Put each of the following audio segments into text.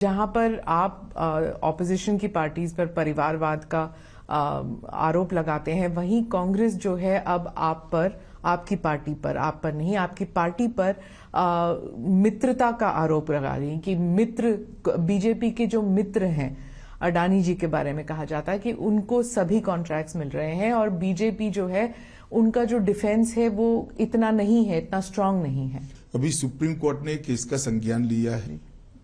जहां पर आप ऑपोजिशन की पार्टीज पर परिवारवाद का आरोप लगाते हैं, वहीं कांग्रेस जो है अब आप पर, आपकी पार्टी पर, आप पर नहीं, आपकी पार्टी पर मित्रता का आरोप लगा रही है कि मित्र, बीजेपी के जो मित्र हैं, अडानी जी के बारे में कहा जाता है कि उनको सभी कॉन्ट्रैक्ट्स मिल रहे हैं और बीजेपी जो है उनका जो डिफेंस है वो इतना नहीं है, इतना स्ट्रांग नहीं है। अभी सुप्रीम कोर्ट ने केस का संज्ञान लिया है।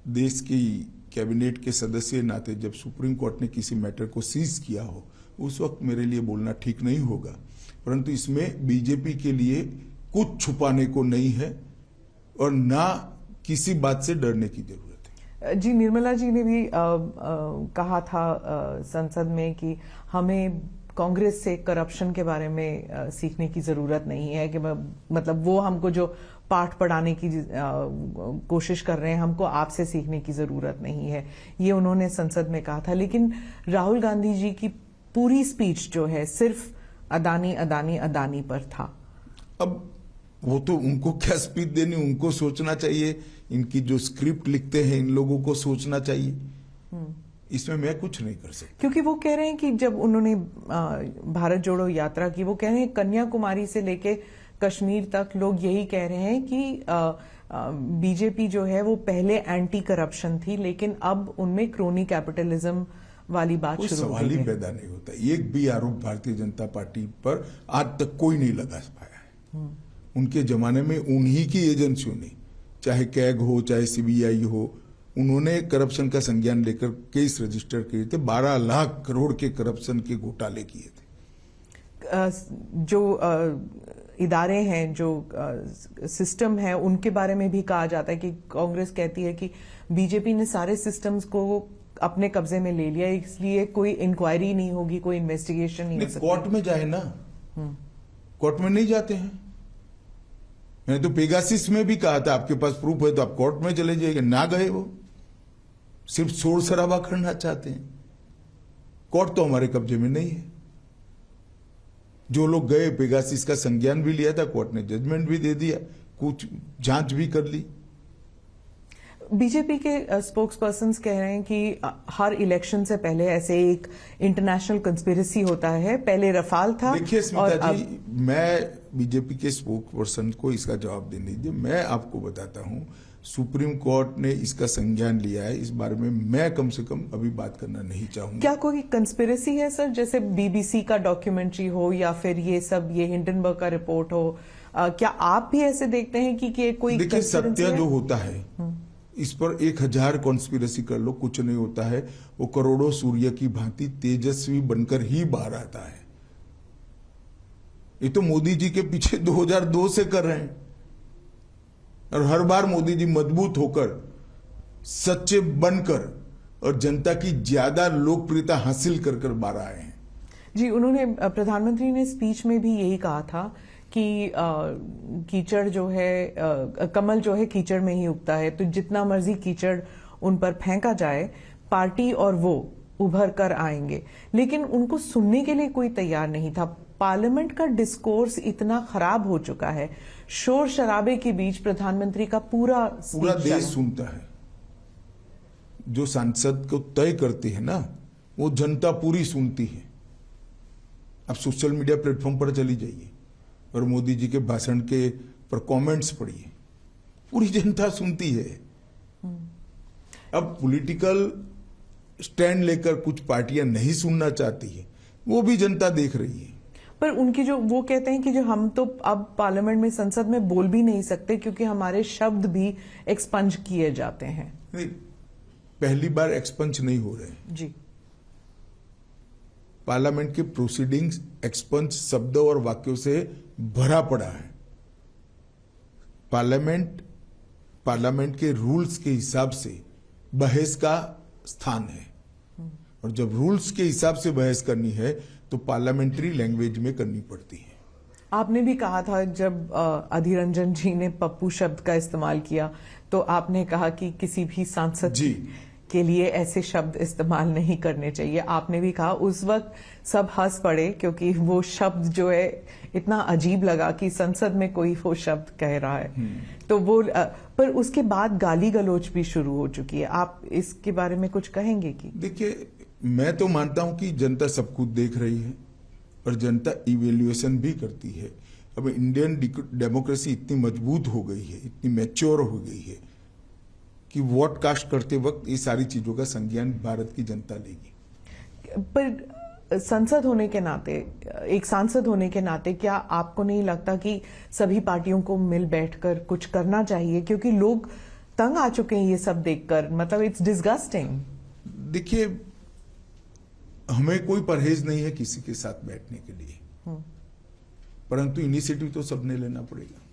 देश की कैबिनेट के सदस्य नाते जब सुप्रीम कोर्ट ने किसी मैटर को सीज किया हो, उस वक्त मेरे लिए बोलना ठीक नहीं होगा, परंतु इसमें बीजेपी के लिए कुछ छुपाने को नहीं है और ना किसी बात से डरने की जरूरत है। जी, निर्मला जी ने भी कहा था संसद में कि हमें कांग्रेस से करप्शन के बारे में सीखने की जरूरत नहीं है, कि मतलब वो हमको जो पाठ पढ़ाने की कोशिश कर रहे हैं, हमको आपसे सीखने की जरूरत नहीं है, ये उन्होंने संसद में कहा था। लेकिन राहुल गांधी जी की पूरी स्पीच जो है सिर्फ अदानी अदानी अदानी पर था। अब वो तो उनको क्या स्पीच देनी, उनको सोचना चाहिए। इनकी जो स्क्रिप्ट लिखते हैं इन लोगों को सोचना चाहिए, इसमें मैं कुछ नहीं कर सकता। क्योंकि वो कह रहे हैं कि जब उन्होंने भारत जोड़ो यात्रा की, वो कह रहे हैं कन्याकुमारी से लेके कश्मीर तक लोग यही कह रहे हैं कि बीजेपी जो है वो पहले एंटी करप्शन थी, लेकिन अब उनमें क्रोनी कैपिटलिज्म वाली बात शुरू हो गई है। सवाल ही पैदा नहीं होता। एक भी आरोप भारतीय जनता पार्टी पर आज तक कोई नहीं लगा पाया है। उनके जमाने में उन्हीं की एजेंसियों ने, चाहे कैग हो चाहे सीबीआई हो, उन्होंने करप्शन का संज्ञान लेकर केस रजिस्टर किए थे। 12 लाख करोड़ के करप्शन के घोटाले किए थे। जो इदारे हैं, जो सिस्टम है, उनके बारे में भी कहा जाता है कि कांग्रेस कहती है कि बीजेपी ने सारे सिस्टम्स को अपने कब्जे में ले लिया, इसलिए कोई इंक्वायरी नहीं होगी, कोई इन्वेस्टिगेशन नहीं हो सकती। कोर्ट में जाए ना, कोर्ट में नहीं जाते हैं। मैंने तो पेगासिस में भी कहा था आपके पास प्रूफ है तो आप कोर्ट में चले जाइए, ना गए। वो सिर्फ शोर शराबा करना चाहते हैं। कोर्ट तो हमारे कब्जे में नहीं है। जो लोग गए, पेगासिस का संज्ञान भी लिया था, कोर्ट ने जजमेंट भी दे दिया, कुछ जांच भी कर ली। बीजेपी के स्पोक्स पर्सन्स कह रहे हैं कि हर इलेक्शन से पहले ऐसे एक इंटरनेशनल कंस्पिरेसी होता है। पहले रफाल था। देखिए स्मिता जी, मैं बीजेपी के स्पोक्स पर्सन को इसका जवाब देने दीजिए। मैं आपको बताता हूं, सुप्रीम कोर्ट ने इसका संज्ञान लिया है। इस बारे में मैं कम से कम अभी बात करना नहीं चाहूंगा। क्या कोई कंस्पिरेसी है सर, जैसे बीबीसी का डॉक्यूमेंट्री हो या फिर ये सब, ये हिंडनबर्ग का रिपोर्ट हो, क्या आप भी ऐसे देखते हैं कि कोई? देखिए, सत्य जो होता है इस पर 1000 कॉन्स्पिरेसी कर लो, कुछ नहीं होता है। वो करोड़ों सूर्य की भांति तेजस्वी बनकर ही बाहर आता है। ये तो मोदी जी के पीछे 2002 से कर रहे हैं और हर बार मोदी जी मजबूत होकर, सच्चे बनकर और जनता की ज्यादा लोकप्रियता हासिल कर कर बाहर आए हैं। जी, उन्होंने, प्रधानमंत्री ने स्पीच में भी यही कहा था कि कीचड़ जो है, कमल जो है कीचड़ में ही उगता है, तो जितना मर्जी कीचड़ उन पर फेंका जाए, पार्टी और वो उभर कर आएंगे। लेकिन उनको सुनने के लिए कोई तैयार नहीं था। पार्लियामेंट का डिस्कोर्स इतना खराब हो चुका है, शोर शराबे के बीच प्रधानमंत्री का पूरा देश सुनता है। जो सांसद को तय करते हैं ना, वो जनता पूरी सुनती है। अब सोशल मीडिया प्लेटफॉर्म पर चली जाइए और मोदी जी के भाषण के पर कमेंट्स पढ़िए, पूरी जनता सुनती है। अब पॉलिटिकल स्टैंड लेकर कुछ पार्टियां नहीं सुनना चाहती है, वो भी जनता देख रही है। पर उनकी जो, वो कहते हैं कि जो हम तो अब पार्लियामेंट में, संसद में बोल भी नहीं सकते क्योंकि हमारे शब्द भी एक्सपंज किए जाते हैं। नहीं, पहली बार एक्सपंज नहीं हो रहे जी। पार्लियामेंट के प्रोसीडिंग्स एक्सपंज शब्दों और वाक्यों से भरा पड़ा है। पार्लियामेंट के रूल्स के हिसाब से बहस का स्थान है, और जब रूल्स के हिसाब से बहस करनी है तो पार्लियामेंट्री लैंग्वेज में करनी पड़ती है। आपने भी कहा था, जब अधीर रंजन जी ने पप्पू शब्द का इस्तेमाल किया, तो आपने कहा कि किसी भी सांसद के लिए ऐसे शब्द इस्तेमाल नहीं करने चाहिए। आपने भी कहा, उस वक्त सब हंस पड़े क्योंकि वो शब्द जो है इतना अजीब लगा कि संसद में कोई वो शब्द कह रहा है। तो वो पर उसके बाद गाली गलौज भी शुरू हो चुकी है। आप इसके बारे में कुछ कहेंगे कि? देखिए, मैं तो मानता हूं कि जनता सब कुछ देख रही है और जनता इवेल्युएशन भी करती है। अब इंडियन डेमोक्रेसी इतनी मजबूत हो गई है, इतनी मैच्योर हो गई है कि वोट कास्ट करते वक्त ये सारी चीजों का संज्ञान भारत की जनता लेगी। पर संसद होने के नाते, एक सांसद होने के नाते, क्या आपको नहीं लगता कि सभी पार्टियों को मिल बैठकर कुछ करना चाहिए? क्योंकि लोग तंग आ चुके हैं ये सब देखकर, मतलब इट्स डिस्गस्टिंग। देखिए, हमें कोई परहेज नहीं है किसी के साथ बैठने के लिए, परंतु इनिशिएटिव तो सबने लेना पड़ेगा।